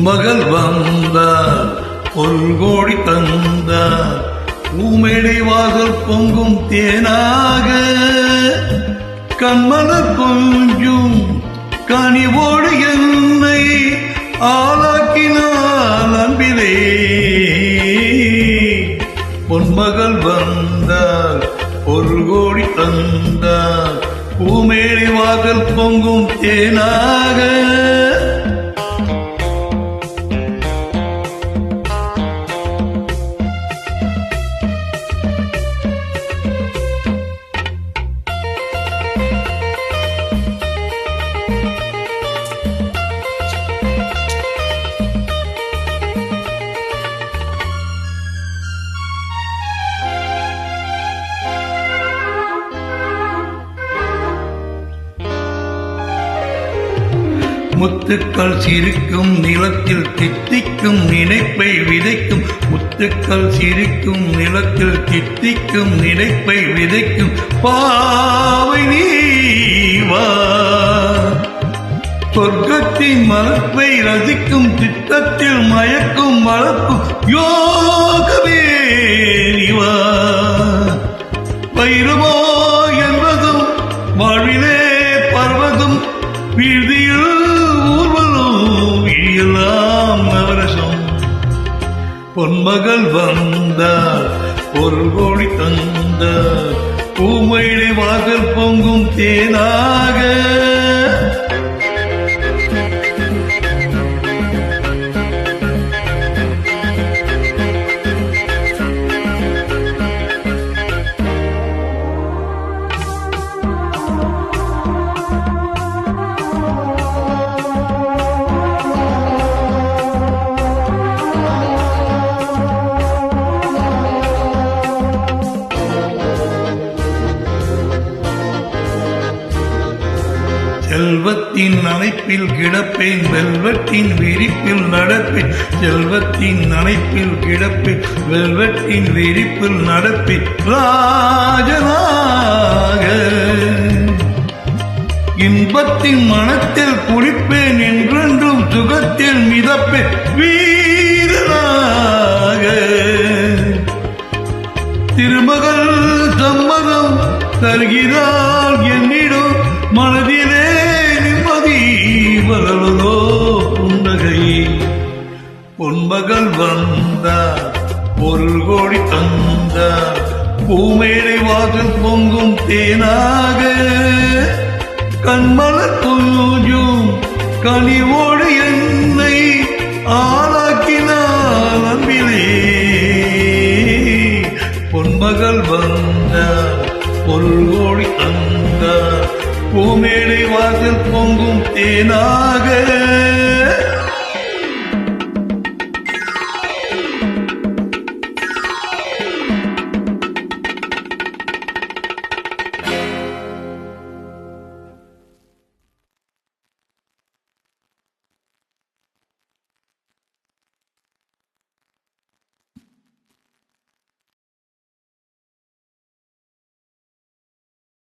பொன்மகள் வந்தார் பொல்கோடி தந்தார் பூமேடை வாசல் பொங்கும் தேனாக கண்மலர் கொஞ்சும் கனிவோடு என்னை ஆளாக்கினார் அன்பிலே. பொன்மகள் வந்தார் பொல்கோடி தந்தார் பூமேடை வாசல் பொங்கும் தேனாக. முத்துக்கள் சிரிக்கும் நிலத்தில் தித்திக்கும் நினைப்பை விதைக்கும். முத்துக்கள் சிரிக்கும் நிலத்தில் தித்திக்கும் நினைப்பை விதைக்கும் பாவை நீவா. சொர்க்கத்தின் மலர்ப்பை ரசிக்கும் திட்டத்தில் மயக்கும் மலர்க்கும் யோகமே நீவா. வைரமோ என்பதும் வாழ்விலே பர்வதும் வீதியில் நவரசம். பொன்மகள் வந்தார் பொல்கோடி தந்தார் பூமேடை வாசல் பொங்கும் தேனாக. செல்வத்தின் அணைப்பில் கிடப்பேன் வெல்வத்தின் விரிப்பில் நடப்பேன். செல்வத்தின் அணைப்பில் கிடப்பேன் வெல்வத்தின் விரிப்பில் நடப்பேன் ராஜனாக. இன்பத்தின் மனத்தில் குளிப்பேன் என்றென்றும் சுகத்தில் மிதப்பேன் வீரனாக. திருமகள் சம்மதம் தருகிறாள் என்னிடம் மனதிலே நிம்மதி வளர்வதோ புன்னகை. பொன்மகள் வந்தார் பொல்கோடி தந்தார் பூமேடை வாசல் பொங்கும் தேனாக. கண்மலர் கொஞ்சும் கனிவோடு என்னை ஆளாக்கினார் அன்பிலே. பொன்மகள் வந்தார் பொல்கோடி தந்தார் பூமேடை வாசல் பொங்கும் தேனாக.